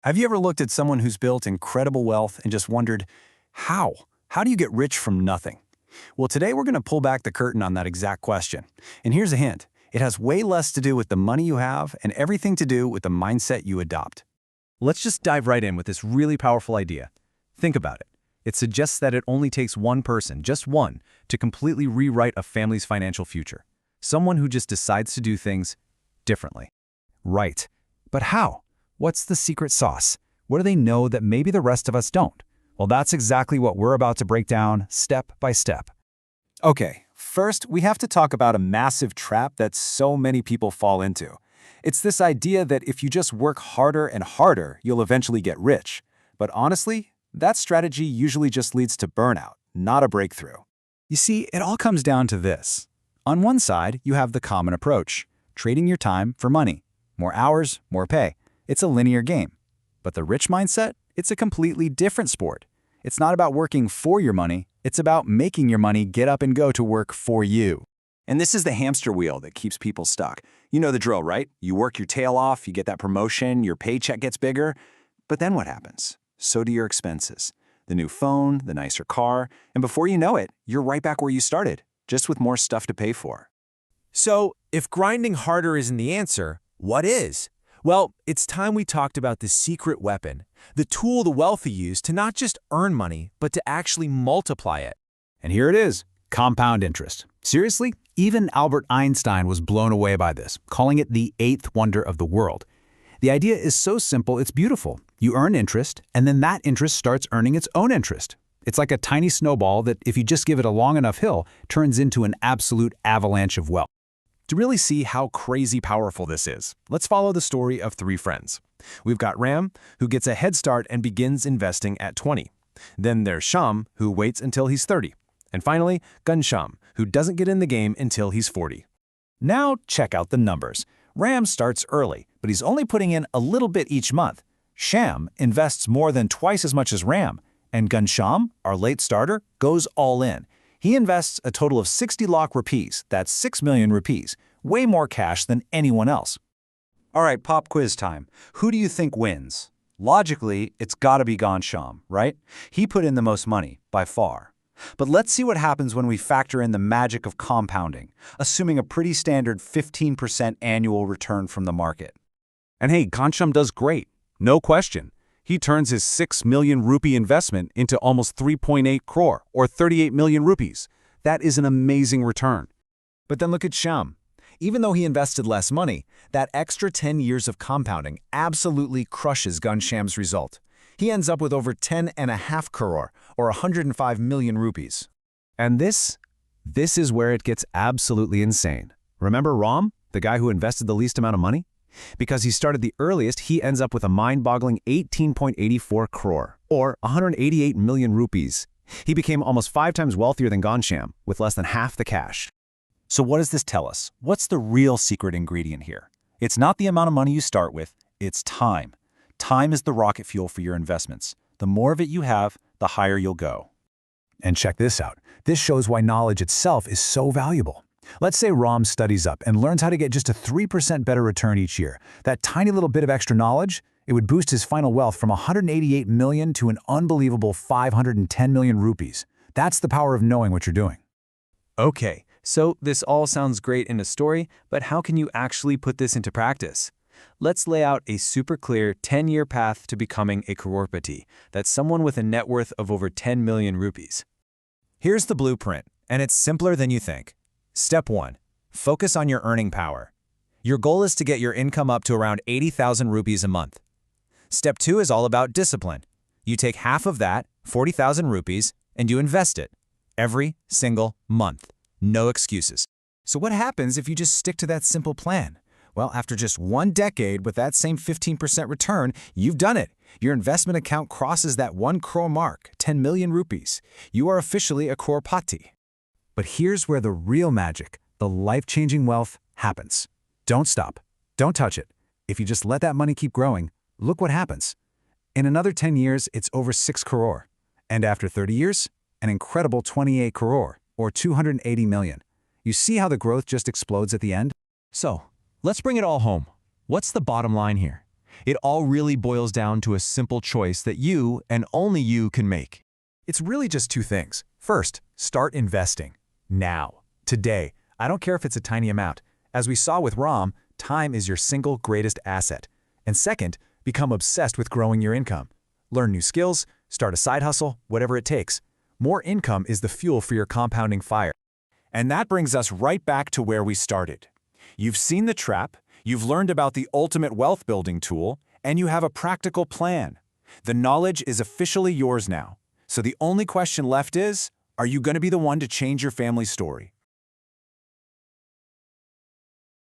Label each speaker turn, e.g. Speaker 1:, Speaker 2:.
Speaker 1: Have you ever looked at someone who's built incredible wealth and just wondered, how? How do you get rich from nothing? Well, today we're going to pull back the curtain on that exact question. And here's a hint. It has way less to do with the money you have and everything to do with the mindset you adopt.
Speaker 2: Let's just dive right in with this really powerful idea. Think about it. It suggests that it only takes one person, just one, to completely rewrite a family's financial future. Someone who just decides to do things differently.
Speaker 3: Right. But how? What's the secret sauce? What do they know that maybe the rest of us don't? Well, that's exactly what we're about to break down step by step.
Speaker 1: Okay, first we have to talk about a massive trap that so many people fall into. It's this idea that if you just work harder and harder, you'll eventually get rich. But honestly, that strategy usually just leads to burnout, not a breakthrough.
Speaker 3: You see, it all comes down to this. On one side, you have the common approach, trading your time for money. More hours, more pay. It's a linear game. But the rich mindset, it's a completely different sport. It's not about working for your money, it's about making your money get up and go to work for you.
Speaker 1: And this is the hamster wheel that keeps people stuck. You know the drill, right? You work your tail off, you get that promotion, your paycheck gets bigger. But then what happens? So do your expenses. The new phone, the nicer car, and before you know it, you're right back where you started, just with more stuff to pay for.
Speaker 4: So, if grinding harder isn't the answer, what is? Well, it's time we talked about the secret weapon, the tool the wealthy use to not just earn money, but to actually multiply it.
Speaker 3: And here it is, compound interest. Seriously, even Albert Einstein was blown away by this, calling it the eighth wonder of the world. The idea is so simple, it's beautiful. You earn interest, and then that interest starts earning its own interest. It's like a tiny snowball that, if you just give it a long enough hill, turns into an absolute avalanche of wealth.
Speaker 4: To really see how crazy powerful this is, let's follow the story of three friends. We've got Ram, who gets a head start and begins investing at 20. Then there's Sham, who waits until he's 30. And finally, Ghanshyam, who doesn't get in the game until he's 40.
Speaker 3: Now check out the numbers. Ram starts early, but he's only putting in a little bit each month. Sham invests more than twice as much as Ram, and Ghanshyam, our late starter, goes all in. He invests a total of 60 lakh rupees, that's 6 million rupees, way more cash than anyone else. All right, pop quiz time. Who do you think wins? Logically, it's gotta be Ghanshyam, right? He put in the most money, by far. But let's see what happens when we factor in the magic of compounding, assuming a pretty standard 15% annual return from the market.
Speaker 2: And hey, Ghanshyam does great. No question. He turns his 6 million rupee investment into almost 3.8 crore, or 38 million rupees. That is an amazing return.
Speaker 3: But then look at Sham. Even though he invested less money, that extra 10 years of compounding absolutely crushes Ghanshyam's result. He ends up with over 10.5 crore, or 105 million rupees.
Speaker 2: And this is where it gets absolutely insane. Remember Ram, the guy who invested the least amount of money? Because he started the earliest, he ends up with a mind-boggling 18.84 crore, or 188 million rupees. He became almost 5 times wealthier than Ghanshyam, with less than half the cash.
Speaker 3: So what does this tell us? What's the real secret ingredient here? It's not the amount of money you start with, it's time. Time is the rocket fuel for your investments. The more of it you have, the higher you'll go. And check this out. This shows why knowledge itself is so valuable. Let's say Ram studies up and learns how to get just a 3% better return each year. That tiny little bit of extra knowledge, it would boost his final wealth from 188 million to an unbelievable 510 million rupees. That's the power of knowing what you're doing.
Speaker 4: Okay, so this all sounds great in a story, but how can you actually put this into practice? Let's lay out a super clear 10-year path to becoming a crorepati. That's someone with a net worth of over 10 million rupees.
Speaker 5: Here's the blueprint, and it's simpler than you think. Step 1. Focus on your earning power. Your goal is to get your income up to around 80,000 rupees a month. Step 2 is all about discipline. You take half of that, 40,000 rupees, and you invest it. Every single month. No excuses. So what happens if you just stick to that simple plan? Well, after just 1 decade with that same 15% return, you've done it. Your investment account crosses that 1 crore mark, 10 million rupees. You are officially a crorepati.
Speaker 3: But here's where the real magic, the life-changing wealth, happens. Don't stop. Don't touch it. If you just let that money keep growing, look what happens. In another 10 years, it's over 6 crore. And after 30 years, an incredible 28 crore, or 280 million. You see how the growth just explodes at the end?
Speaker 5: So, let's bring it all home. What's the bottom line here?
Speaker 6: It all really boils down to a simple choice that you and only you can make.
Speaker 2: It's really just two things. First, start investing. Now. Today. I don't care if it's a tiny amount. As we saw with Ram, time is your single greatest asset. And second, become obsessed with growing your income. Learn new skills, start a side hustle, whatever it takes. More income is the fuel for your compounding fire.
Speaker 3: And that brings us right back to where we started. You've seen the trap, you've learned about the ultimate wealth building tool, and you have a practical plan. The knowledge is officially yours now. So the only question left is, are you going to be the one to change your family story?